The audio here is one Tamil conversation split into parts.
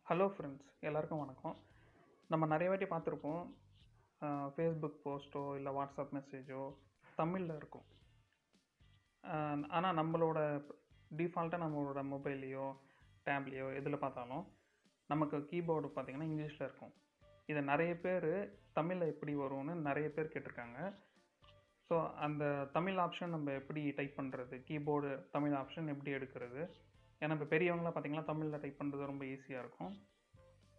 ஹலோ ஃப்ரெண்ட்ஸ், எல்லாருக்கும் வணக்கம். நம்ம நிறைய வாட்டி பார்த்துருப்போம். ஃபேஸ்புக் போஸ்ட்டோ இல்லை வாட்ஸ்அப் மெசேஜோ தமிழில் இருக்கும். ஆனால் நம்மளோட டிஃபால்ட்டாக நம்மளோட மொபைல்லையோ டேப்லேயோ எதில் பார்த்தாலும் நமக்கு கீபோர்டு பார்த்திங்கன்னா இங்கிலீஷில் இருக்கும். இதை நிறைய பேர் தமிழில் எப்படி வரும்னு நிறைய பேர் கேட்டிருக்காங்க. ஸோ அந்த தமிழ் ஆப்ஷன் நம்ம எப்படி டைப் பண்ணுறது, கீபோர்டு தமிழ் ஆப்ஷன் எப்படி எடுக்கிறது? ஏன்னா இப்போ பெரியவங்களாம் பார்த்திங்கன்னா தமிழில் டைப் பண்ணுறது ரொம்ப ஈஸியாக இருக்கும்.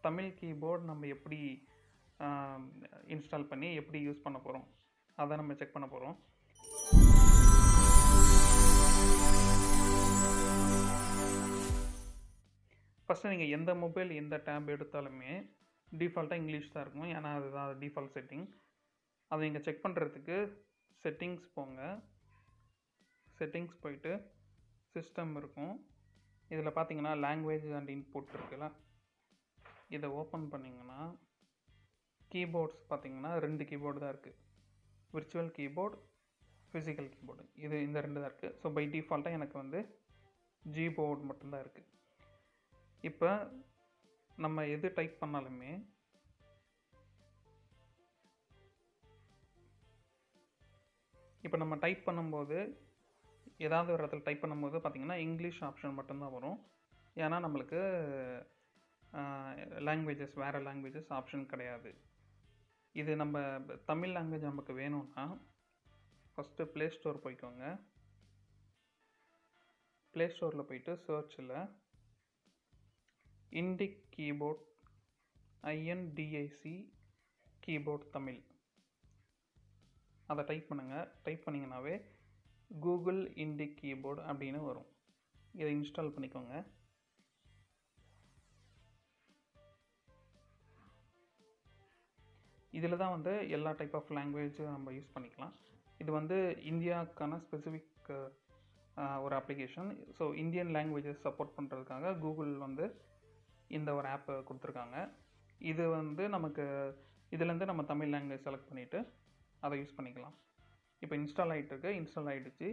தமிழ் கீபோர்டு நம்ம எப்படி இன்ஸ்டால் பண்ணி எப்படி யூஸ் பண்ண போகிறோம் அதை நம்ம செக் பண்ண போகிறோம். ஃபஸ்ட்டு நீங்கள் எந்த மொபைல் எந்த டேப் எடுத்தாலுமே டிஃபால்ட்டாக இங்கிலீஷ் தான் இருக்கும். ஏன்னா அதுதான் டிஃபால்ட் செட்டிங். அதை நீங்கள் செக் பண்ணுறதுக்கு செட்டிங்ஸ் போங்க. செட்டிங்ஸ் போயிட்டு சிஸ்டம் இருக்கும். இதில் பார்த்தீங்கன்னா லாங்குவேஜ் அண்ட் இன்புட் இருக்குல்ல, இதை ஓப்பன் பண்ணிங்கன்னா கீபோர்ட்ஸ் பார்த்தீங்கன்னா 2 கீபோர்டு தான் இருக்குது. விர்ச்சுவல் கீபோர்டு, ஃபிசிக்கல் கீபோர்டு, இந்த 2 தான் இருக்குது. ஸோ பை டிஃபால்ட்டாக எனக்கு வந்து ஜிபோர்டு மட்டும்தான் இருக்குது. இப்போ நம்ம எது டைப் பண்ணாலுமே இப்போ நம்ம டைப் பண்ணும்போது ஏதாவது ஒரு இடத்துல டைப் பண்ணும்போது பார்த்திங்கன்னா இங்கிலீஷ் ஆப்ஷன் மட்டும்தான் வரும். ஏன்னா நம்மளுக்கு லாங்குவேஜஸ் வேறு லாங்குவேஜஸ் ஆப்ஷன் கிடையாது. இது நம்ம தமிழ் லாங்குவேஜ் நமக்கு வேணும்னா ஃபஸ்ட்டு ப்ளே ஸ்டோர் போய்க்கோங்க. ப்ளே ஸ்டோரில் போயிட்டு சர்ச்சில் இண்டிக் கீபோர்ட், INDIC கீபோர்ட் தமிழ் அதை டைப் பண்ணுங்கள். டைப் பண்ணிங்கனாவே கூகுள் இண்டிக் கீபோர்டு அப்படின்னு வரும். இதை இன்ஸ்டால் பண்ணிக்கோங்க. இதில் தான் வந்து எல்லா டைப் ஆஃப் லாங்குவேஜும் நம்ம யூஸ் பண்ணிக்கலாம். இது வந்து இந்தியாவுக்கான ஸ்பெசிஃபிக் ஒரு application. So Indian languages support பண்ணுறதுக்காக கூகுள் வந்து இந்த ஒரு ஆப்பை கொடுத்துருக்காங்க. இது வந்து நமக்கு இதுலேருந்து நம்ம தமிழ் லாங்குவேஜ் செலக்ட் பண்ணிவிட்டு அதை யூஸ் பண்ணிக்கலாம். இப்போ இன்ஸ்டால் ஆகிட்டுருக்கு. இன்ஸ்டால் ஆகிடுச்சு.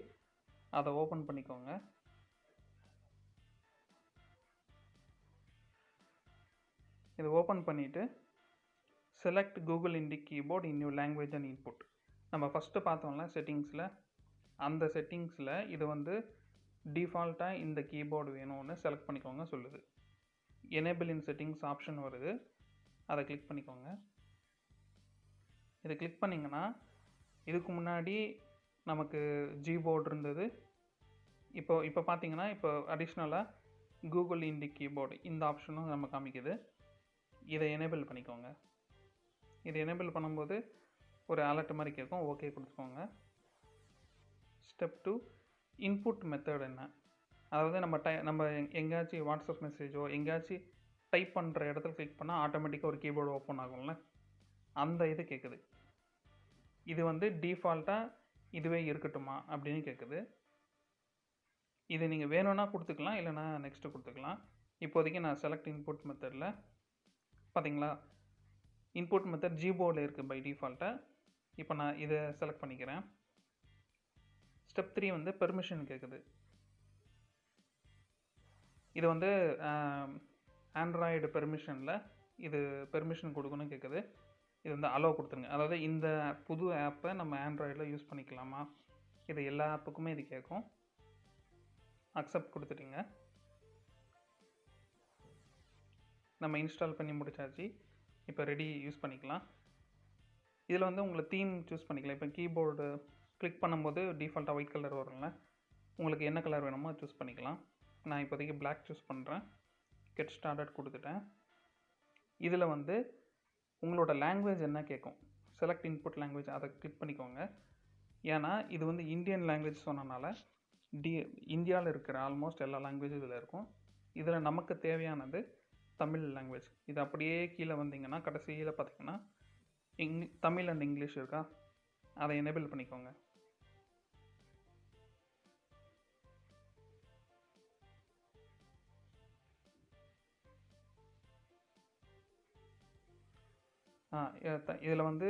அதை ஓப்பன் பண்ணிக்கோங்க. இதை ஓப்பன் பண்ணிவிட்டு select Google Indic keyboard in your language and input. நம்ம ஃபஸ்ட்டு பார்த்தோம்ல செட்டிங்ஸில், அந்த செட்டிங்ஸில் இது வந்து டிஃபால்ட்டாக இந்த கீபோர்டு வேணும்னு செலக்ட் பண்ணிக்கோங்க சொல்லுது. எனேபிள் இன் செட்டிங்ஸ் ஆப்ஷன் வருது. அதை கிளிக் பண்ணிக்கோங்க. இதை கிளிக் பண்ணிங்கன்னா இதுக்கு முன்னாடி நமக்கு ஜிபோர்டு இருந்தது. இப்போ பார்த்தீங்கன்னா இப்போ அடிஷ்னலாக கூகுள் இண்டிக் கீபோர்டு இந்த ஆப்ஷனும் நம்ம காமிக்குது. இதை எனேபிள் பண்ணிக்கோங்க. இதை எனேபிள் பண்ணும்போது ஒரு அலர்ட் மாதிரி கேட்கும். ஓகே கொடுத்துக்கோங்க. ஸ்டெப் 2 இன்புட் மெத்தட் என்ன, அதாவது நம்ம எங்கேயாச்சும் வாட்ஸ்அப் மெசேஜோ எங்கேயாச்சும் டைப் பண்ணுற இடத்துல கிளிக் பண்ணால் ஆட்டோமேட்டிக்காக ஒரு கீபோர்டு ஓப்பன் ஆகும்ல, அந்த இது கேட்குது. இது வந்து டிஃபால்ட்டாக இதுவே இருக்கட்டுமா அப்படின்னு கேட்குது. இது நீங்கள் வேணும்னா கொடுத்துக்கலாம், இல்லைனா நெக்ஸ்ட்டு கொடுத்துக்கலாம். இப்போதைக்கு நான் செலக்ட் இன்புட் மெத்தடில் பார்த்தீங்களா இன்புட் மெத்தட் ஜிபோர்டில் இருக்குது பை டிஃபால்ட்டாக. இப்போ நான் இதை செலக்ட் பண்ணிக்கிறேன். ஸ்டெப் 3 வந்து பெர்மிஷன் கேட்குது. இது வந்து ஆண்ட்ராய்டு பெர்மிஷனில் இது பெர்மிஷன் கொடுக்கணும்னு கேட்குது. இது வந்து அலோவ் கொடுத்துருங்க. அதாவது இந்த புது ஆப்பை நம்ம ஆண்ட்ராய்டில் யூஸ் பண்ணிக்கலாமா, இது எல்லா ஆப்புக்குமே இது கேட்கும். அக்செப்ட் கொடுத்துட்டிங்க. நம்ம இன்ஸ்டால் பண்ணி முடிச்சாச்சு. இப்போ ரெடி யூஸ் பண்ணிக்கலாம். இதில் வந்து உங்களை தீம் சூஸ் பண்ணிக்கலாம். இப்போ கீபோர்டு கிளிக் பண்ணும்போது டிஃபால்ட்டாக ஒயிட் கலர் வரும்ல, உங்களுக்கு என்ன கலர் வேணுமோ சூஸ் பண்ணிக்கலாம். நான் இப்போதைக்கு பிளாக் சூஸ் பண்ணுறேன். கெட் ஸ்டார்டட் கொடுத்துட்டேன். இதில் வந்து உங்களோட லாங்குவேஜ் என்ன கேட்கும், செலக்ட் இன்புட் லாங்குவேஜ் அதை கிளிக் பண்ணிக்கோங்க. ஏன்னா இது வந்து இந்தியன் லாங்குவேஜ் சொன்னனால இந்தியாவில் இருக்கிற ஆல்மோஸ்ட் எல்லா லாங்குவேஜும் இதில் இருக்கும். இதில் நமக்கு தேவையானது தமிழ் லாங்குவேஜ். இது அப்படியே கீழே வந்தீங்கன்னா கடைசியில் பார்த்தீங்கன்னா தமிழ் அண்ட் இங்கிலீஷ் இருக்கா, அதை எனேபிள் பண்ணிக்கோங்க. இதில் வந்து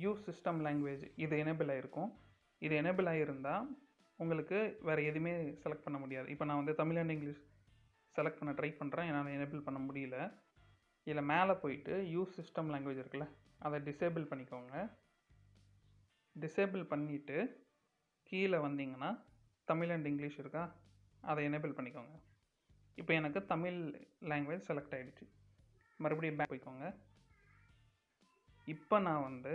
யூஸ் சிஸ்டம் லாங்குவேஜ் இது எனேபிள் ஆகிருக்கும். இது எனேபிள் ஆகியிருந்தால் உங்களுக்கு வேறு எதுவுமே செலக்ட் பண்ண முடியாது. இப்போ நான் வந்து தமிழ் அண்ட் இங்கிலீஷ் செலக்ட் பண்ண ட்ரை பண்ணுறேன், என்னால் எனேபிள் பண்ண முடியல. இதில் மேலே போயிட்டு யூஸ் சிஸ்டம் லாங்குவேஜ் இருக்குல்ல, அதை டிசேபிள் பண்ணிக்கோங்க. டிசேபிள் பண்ணிவிட்டு கீழே வந்தீங்கன்னா தமிழ் அண்ட் இங்கிலீஷ் இருக்கா, அதை எனேபிள் பண்ணிக்கோங்க. இப்போ எனக்கு தமிழ் லாங்குவேஜ் செலக்ட் ஆகிடுச்சு. மறுபடியும் பேக் போய்க்கோங்க. இப்போ நான் வந்து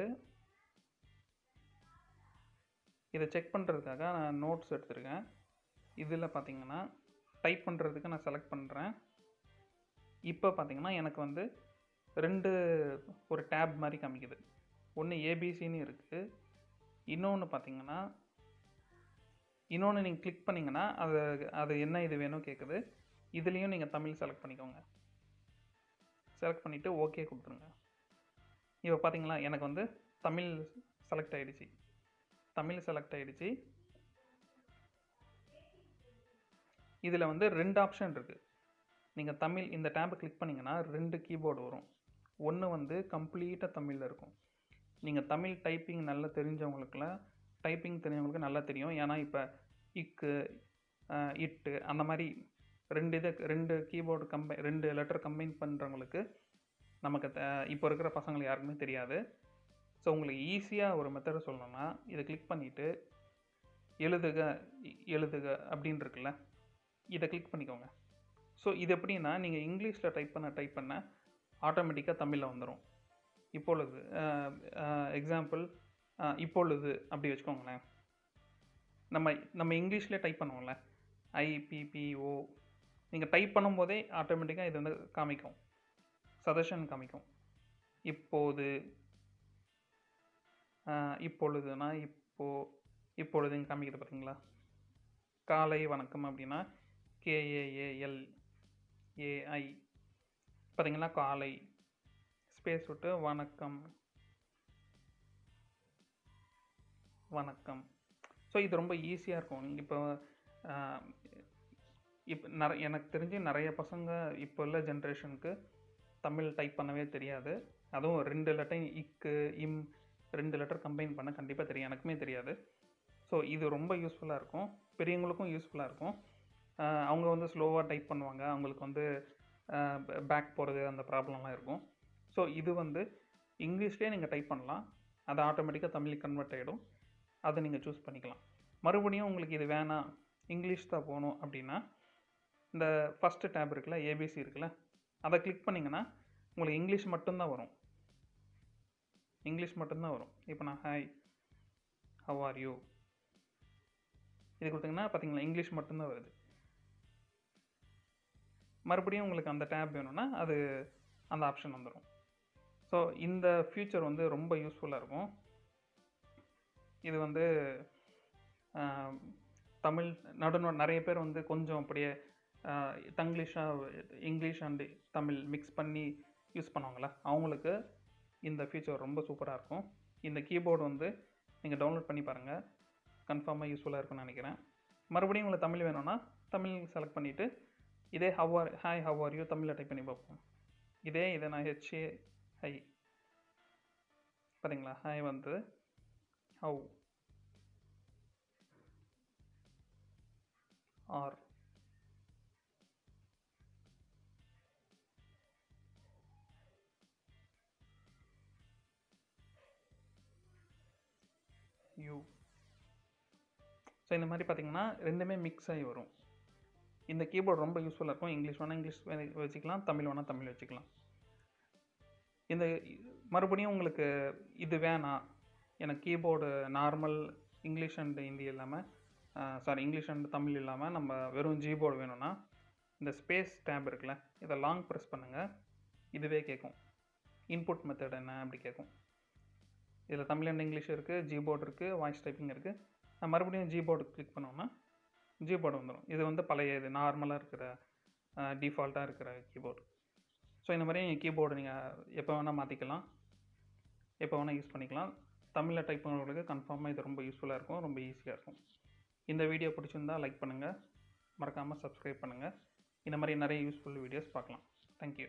இதை செக் பண்ணுறதுக்காக நான் நோட்ஸ் எடுத்திருக்கேன். இதில் பார்த்தீங்கன்னா டைப் பண்ணுறதுக்கு நான் செலக்ட் பண்ணுறேன். இப்போ பார்த்தீங்கன்னா எனக்கு வந்து ஒரு டேப் மாதிரி காமிக்குது. ஒன்று ஏபிசின்னு இருக்குது, இன்னொன்று பார்த்தீங்கன்னா நீங்கள் கிளிக் பண்ணிங்கன்னா அது என்ன இது வேணும் கேட்குது. இதுலேயும் நீங்கள் தமிழ் செலக்ட் பண்ணிக்கோங்க. செலக்ட் பண்ணிவிட்டு ஓகே கொடுத்துருங்க. இப்போ பார்த்தீங்களா எனக்கு வந்து தமிழ் செலக்ட் ஆகிடுச்சு. இதில் வந்து 2 ஆப்ஷன் இருக்குது. நீங்கள் தமிழ் இந்த டேப்பை கிளிக் பண்ணிங்கன்னா 2 கீபோர்டு வரும். ஒன்று வந்து கம்ப்ளீட்டாக தமிழில் இருக்கும். நீங்கள் தமிழ் டைப்பிங் நல்லா தெரிஞ்சவங்களுக்கு நல்லா தெரியும். ஏன்னா இப்போ இக்கு, இட்டு அந்த மாதிரி 2 கீபோர்டு 2 லெட்டர் கம்பைன் பண்ணுறவங்களுக்கு நமக்கு இப்போ இருக்கிற பசங்களுக்கு யாருக்குமே தெரியாது. ஸோ உங்களுக்கு ஈஸியாக ஒரு மெத்தடை சொல்லணும்னா இதை கிளிக் பண்ணிவிட்டு எழுதுக அப்படின்னு இருக்குல்ல, இதை கிளிக் பண்ணிக்கோங்க. ஸோ இது எப்படின்னா நீங்கள் இங்கிலீஷில் டைப் பண்ண ஆட்டோமேட்டிக்காக தமிழில் வந்துடும். இப்பொழுது எக்ஸாம்பிள் இப்பொழுது அப்படி வச்சுக்கோங்களேன். நம்ம இங்கிலீஷ்லேயே டைப் பண்ணுவோம்ல, IPPO, நீங்கள் டைப் பண்ணும்போதே ஆட்டோமேட்டிக்காக இது வந்து காமிக்கும், சஜஷன் காமிக்கும். இப்பொழுதுனா இப்பொழுதுன்னு காமிக்கிறது பார்த்தீங்களா. காலை வணக்கம் அப்படின்னா KAALAI பார்த்தீங்களா, காலை ஸ்பேஸ் விட்டு வணக்கம். ஸோ இது ரொம்ப ஈஸியாக இருக்கும். இப்போ எனக்கு தெரிஞ்சு நிறைய பசங்க இப்போ உள்ள ஜென்ரேஷனுக்கு தமிழ் டைப் பண்ணவே தெரியாது. அதுவும் 2 லெட்டர் இக்கு, இம் 2 லெட்டர் கம்பைன் பண்ண கண்டிப்பாக தெரியும். எனக்குமே தெரியாது. ஸோ இது ரொம்ப யூஸ்ஃபுல்லாக இருக்கும், பெரியவங்களுக்கும் யூஸ்ஃபுல்லாக இருக்கும். அவங்க வந்து ஸ்லோவாக டைப் பண்ணுவாங்க, அவங்களுக்கு வந்து பேக் போகிறது அந்த ப்ராப்ளம்லாம் இருக்கும். ஸோ இது வந்து இங்கிலீஷ்லேயே நீங்கள் டைப் பண்ணலாம், அது ஆட்டோமேட்டிக்காக தமிழுக்கு கன்வெர்ட் ஆகிடும். அதை நீங்கள் சூஸ் பண்ணிக்கலாம். மறுபடியும் உங்களுக்கு இது வேணாம், இங்கிலீஷ் தான் போகணும் அப்படின்னா இந்த ஃபஸ்ட்டு டேப் இருக்குல்ல, ஏபிசி இருக்குல்ல, அதை கிளிக் பண்ணிங்கன்னா உங்களுக்கு இங்கிலீஷ் மட்டும்தான் வரும். இப்போ நான் ஹாய், ஹவ் ஆர் யூ இது கொடுத்தீங்கன்னா பார்த்தீங்களா இங்கிலீஷ் மட்டும்தான் வருது. மறுபடியும் உங்களுக்கு அந்த டேப் வேணும்னா அந்த ஆப்ஷன் வந்துடும். ஸோ இந்த ஃபியூச்சர் வந்து ரொம்ப யூஸ்ஃபுல்லாக இருக்கும். இது வந்து தமிழ் நிறைய பேர் வந்து கொஞ்சம் அப்படியே இங்கிலீஷ் அண்ட் தமிழ் மிக்ஸ் பண்ணி யூஸ் பண்ணுவாங்களே, அவங்களுக்கு இந்த ஃபீச்சர் ரொம்ப சூப்பராக இருக்கும். இந்த கீபோர்டு வந்து நீங்கள் டவுன்லோட் பண்ணி பாருங்கள், கன்ஃபார்மாக யூஸ்ஃபுல்லாக இருக்கும்னு நினைக்கிறேன். மறுபடியும் உங்களுக்கு தமிழ் வேணும்னா தமிழ் செலக்ட் பண்ணிவிட்டு இதே ஹாய் ஹவ் ஆர் யூ தமிழில் டைப் பண்ணி பார்ப்போம். இதை நான் HAI பார்த்தீங்களா, ஹாய் வந்து ஹவ் ஆர் யூ. ஸோ இந்த மாதிரி பார்த்தீங்கன்னா ரெண்டுமே மிக்ஸ் ஆகி வரும். இந்த கீபோர்டு ரொம்ப யூஸ்ஃபுல்லாக இருக்கும். இங்கிலீஷ் வேணால் இங்கிலீஷ் வச்சுக்கலாம், தமிழ் வேணால் தமிழ் வச்சுக்கலாம். இந்த மறுபடியும் உங்களுக்கு இது வேணாம், எனக்கு keyboard normal English and Hindi இல்லாமல் இங்கிலீஷ் அண்ட் தமிழ் இல்லாமல் நம்ம வெறும் ஜீபோர்டு வேணும்னா இந்த ஸ்பேஸ் டேப் இருக்குல்ல, இதை லாங் ப்ரெஸ் பண்ணுங்கள். இதுவே கேட்கும் இன்புட் மெத்தட் என்ன அப்படி கேட்கும். இதில் தமிழ் அண்ட் இங்கிலீஷ் இருக்குது, ஜீபோர்டு இருக்குது, வாய்ஸ் டைப்பிங் இருக்குது. நான் மறுபடியும் ஜீபோர்டு கிளிக் பண்ணோம்னா ஜீபோர்டு வந்துடும். இது வந்து பழைய இது நார்மலாக இருக்கிற டிஃபால்ட்டாக இருக்கிற கீபோர்டு. ஸோ இந்த மாதிரி கீபோர்டு நீங்கள் எப்போ வேணால் மாற்றிக்கலாம், எப்போ வேணால் யூஸ் பண்ணிக்கலாம். தமிழில் டைப் பண்ணுறவங்களுக்கு கன்ஃபார்மாக இது ரொம்ப யூஸ்ஃபுல்லாக இருக்கும், ரொம்ப ஈஸியாக இருக்கும். இந்த வீடியோ பிடிச்சிருந்தால் லைக் பண்ணுங்கள், மறக்காமல் சப்ஸ்கிரைப் பண்ணுங்கள். இந்த மாதிரி நிறைய யூஸ்ஃபுல் வீடியோஸ் பார்க்கலாம். தேங்க்யூ.